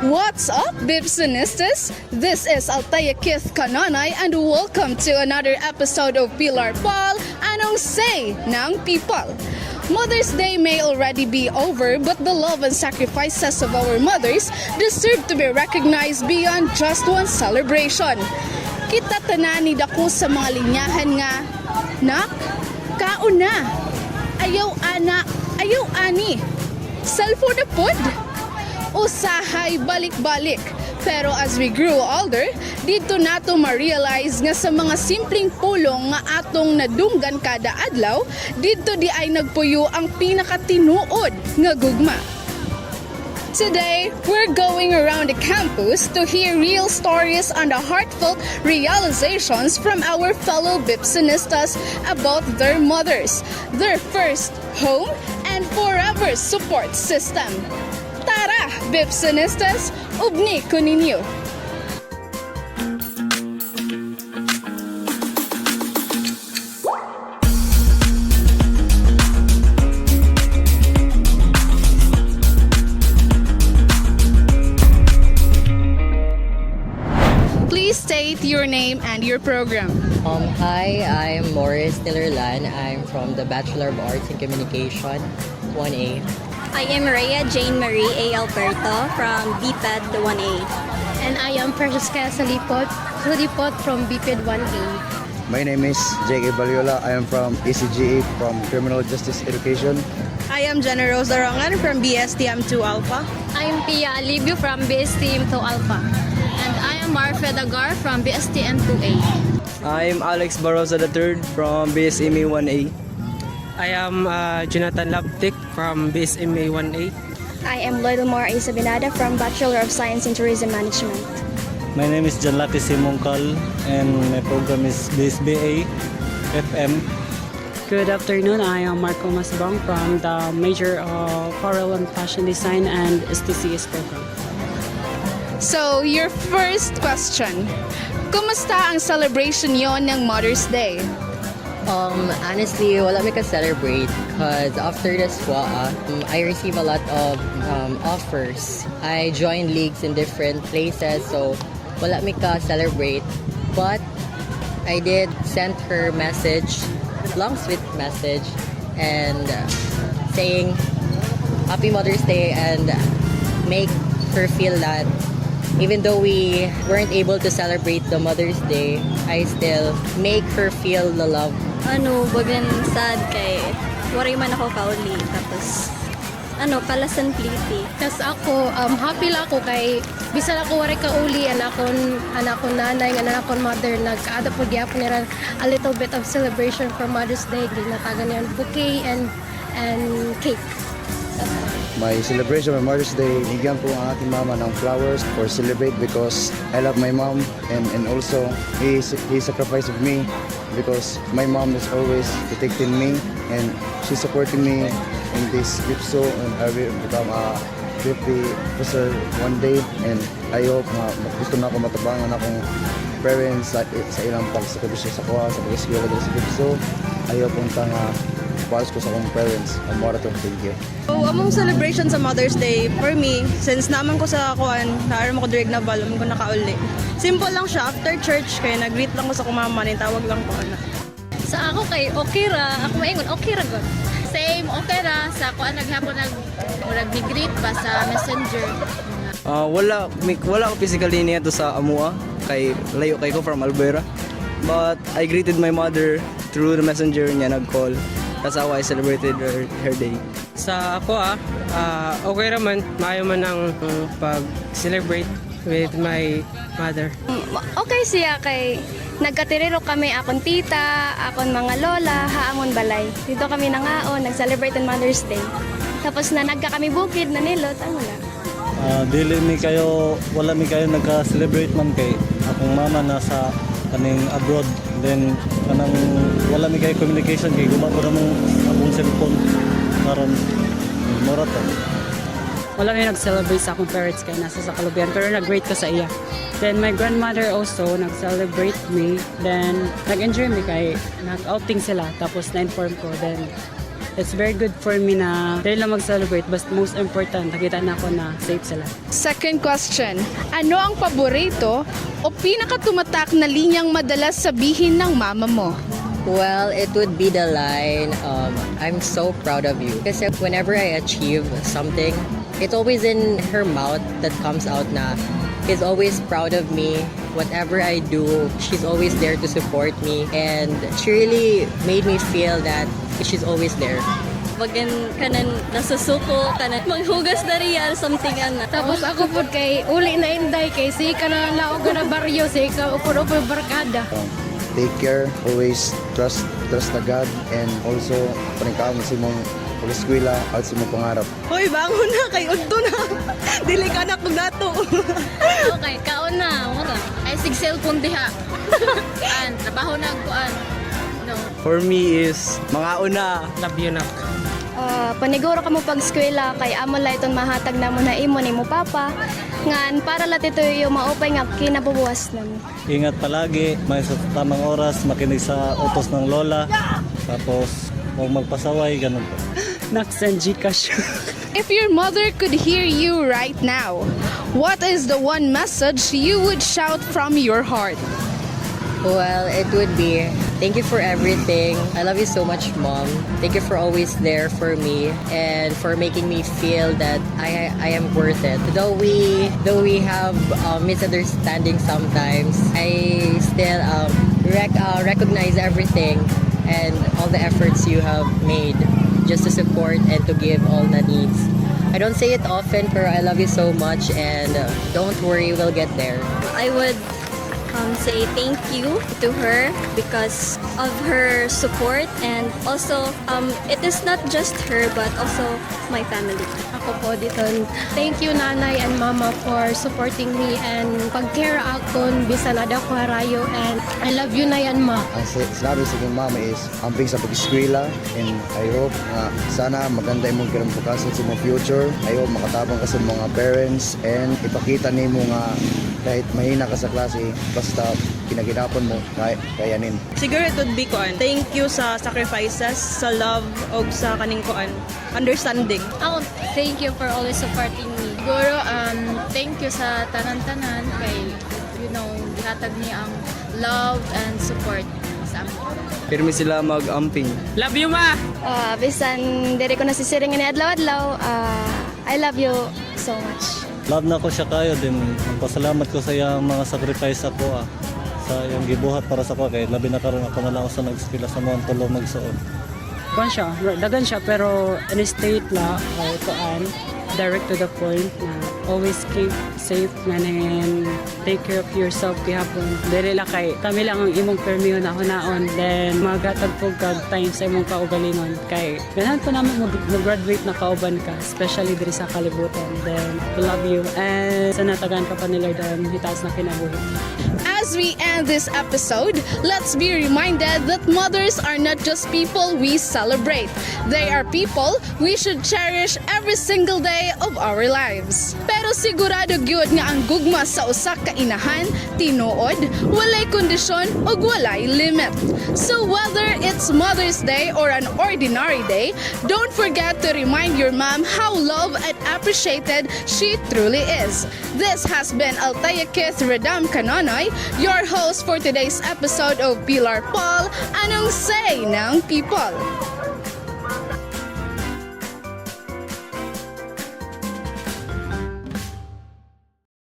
What's up, Bibsonistas? This is Altaya Kith Kananay and welcome to another episode of Pilar Paul, Anong Say ng People. Mother's Day may already be over, but the love and sacrifices of our mothers deserve to be recognized beyond just one celebration. Kita tanani dako sa mga linyahan nga, nak, kauna, ayaw ana, ayaw ani, cellphone na pod. Usahay balik-balik. Pero as we grew older, dito nato ma-realize nga sa mga simpleng pulong nga atong nadunggan kada adlaw, dito di ay nagpuyo ang pinakatinuod nga gugma. Today, we're going around the campus to hear real stories and the heartfelt realizations from our fellow Bibsonistas about their mothers, their first home, and forever support system. Tara, Bibsonistas, ubni ko ninyo! Please state your name and your program. Hi, I'm Morris Tillerlan. I'm from the Bachelor of Arts in Communication, 1A. I am Rhea Jane Marie A. Alberto from BPED 1A. And I am Francesca Salipot from BPED 1A. My name is J.K. Baliola. I am from ECGA from Criminal Justice Education. I am Jenna Rosa Rongan from BSTM2 Alpha. I am Pia Alibio from BSTM 2 Alpha. And I am Marfed Agar from BSTM 2A. I'm Alex Barosa III from BSMA 1A. I am Jonathan Labtik from BSMA 1A. I am Loidalmar A. Sabinada from Bachelor of Science in Tourism Management. My name is Janlati Simongkal and my program is BSBA FM. Good afternoon, I am Marco Masbang from the major of Apparel and Fashion Design and STCS program. So, your first question, kumusta ang celebration yon ng Mother's Day? Honestly, wala mi ka-celebrate because after the SWA, I receive a lot of offers. I joined leagues in different places, so wala mi ka-celebrate. But I did send her message, long sweet message, and saying Happy Mother's Day and make her feel that even though we weren't able to celebrate the Mother's Day, I still make her feel the love. Bagan sad kay waray man ako kauli. Tapos, kalasan pliti. Kasi ako, happy lang ako kay bisan ako waray kauli, anakon nanay, anakon mother, nagkaada po gyapon nila a little bit of celebration for Mother's Day. Ginatagan niya bouquet and cake. My celebration of Mother's Day, bigyan po ang aking mama ng flowers for celebrate because I love my mom and also he sacrificed of me because my mom is always protecting me and she's supporting me in this Bibso and I will become a deputy officer one day and I hope na gusto na ako matabangan akong parents sa ilang pagsakripisyo sa kuha sa pag-eskwela dito sa Bibso. I hope punta nga pares ko sa akong parents ang marathon. Thank you. So, among celebration sa Mother's Day, for me, since naman ko sa kuan, naaram ako direct na balong ko nakauli. Simple lang siya, after church, kaya nag-greet lang ko sa kumama, tawag lang ko ana. Sa ako kay okay ra, ako maingon okay ra gud. Same okay ra sa kuan naghapon nag-greet ba sa Messenger. Wala ko physically niya to sa Amua kay layo kay ko from Albuera. But I greeted my mother through the Messenger niya nag-call. That's how I celebrated her day. Sa ako okay raman, maayo man ang pag-celebrate with my mother. Okay siya kay nagkatiriro kami akon tita, akon mga lola, haamon balay. Dito kami nangaon, nag-celebrate on Mother's Day. Tapos na nagka kami bukid na nilot, ang wala. Wala mi kayo nagka-celebrate man kay akong mama nasa kaning abroad, then kanang wala mi kay communication kay gumako ra mong akong cellphone karon mura to. Wala may nag-celebrate sa akong parents kay nasa sa Kalubian pero nag-great ko sa iya. Then my grandmother also nag-celebrate me, then nag-enjoy me kay nag-outing sila tapos na-inform ko, then it's very good for me na dahil lang mag-celebrate, but most important, nakita na ako na safe sila. Second question, ano ang paborito o pinakatumatak na linyang madalas sabihin ng mama mo? Well, it would be the line, I'm so proud of you. Kasi whenever I achieve something, it's always in her mouth that comes out na she's always proud of me. Whatever I do, she's always there to support me. And she really made me feel that she's always there. Bagan kanan nasusuko kanan maghugas na riyan something ana. Tapos ako po kay uli na inday kay si ka na laog na baryo si ka upo barkada. Take care, always trust the God, and also paningkaon sa imong pag-eskwela at sa imong pangarap. Hoy, bangon na kay udto na. Dili ka na kung dato. Okay, kaon na. Mura. Ay, sig cellphone diha. Trabaho na ang kuan. No. For me is mga una. Love you na. Paniguro ka mo pag-eskwela kay amo la iton mahatag na mo na imo ni mo papa. Ngan para lat ito yung maupay nga kinabubuwas namo. Ingat palagi, may sa tamang oras, makinig sa utos ng lola. Tapos, huwag magpasaway, ganun po. Naksan Gcash. If your mother could hear you right now, what is the one message you would shout from your heart? Well, it would be, thank you for everything. I love you so much, Mom. Thank you for always there for me and for making me feel that I am worth it. Though we have misunderstandings sometimes, I still recognize everything and all the efforts you have made just to support and to give all the needs. I don't say it often, but I love you so much, and don't worry, we'll get there. I would say thank you to her because of her support, and also it is not just her but also my family. Ako po dito. Thank you nanay and mama for supporting me and pag-care akon bisan ada ko harayo, and I love you nay and ma. Ang sinabi sa aking mama is amping sa pag-eskwela, and I hope na sana maganda imong kinabukasan sa imong future. I hope makatabang ka sa mga parents and ipakita nimo nga kahit mahina ka sa klase, basta kinagidapon mo, kayanin. Siguro it would be kuan. Thank you sa sacrifices, sa love, o sa kaning kuan. Understanding. Ako, thank you for always supporting me. Siguro, thank you sa tanan-tanan kay, dihatag niya ang love and support sa amin. Pirmi sila mag-amping. Love you, ma! Bisan diri ko nasisiring ni adlaw-adlaw, I love you so much. Love na ko siya kayo din. Pasalamat ko sa iyang mga sacrifice ako sa iyang gibuhat para sa ko kay labi na karon ako na lang sa nag-eskwela sa mga tulo magsuod. Kuan siya, dagan siya pero in-state la, kuan, direct to the point na always keep safe na and take care of yourself gihapon. Dili la kay kami lang ang imong permiho na hunaon, then magatag po kag time sa imong kaugalingon kay ganahan po namin mag-graduate na kauban ka, especially diri sa kalibutan. Then we love you and sana tagaan ka pa ni Lord ang hitaas na kinabuhi. As we end this episode, let's be reminded that mothers are not just people we celebrate. They are people we should cherish every single day of our lives. Pero sigurado gyud nga ang gugma sa usa ka inahan, tinuod, walay kondisyon ug walay limit. So whether it's Mother's Day or an ordinary day, don't forget to remind your mom how loved and appreciated she truly is. This has been Altaya Kith Redam Kanonoy, your host for today's episode of Pilar Paul, Anong Say ng People.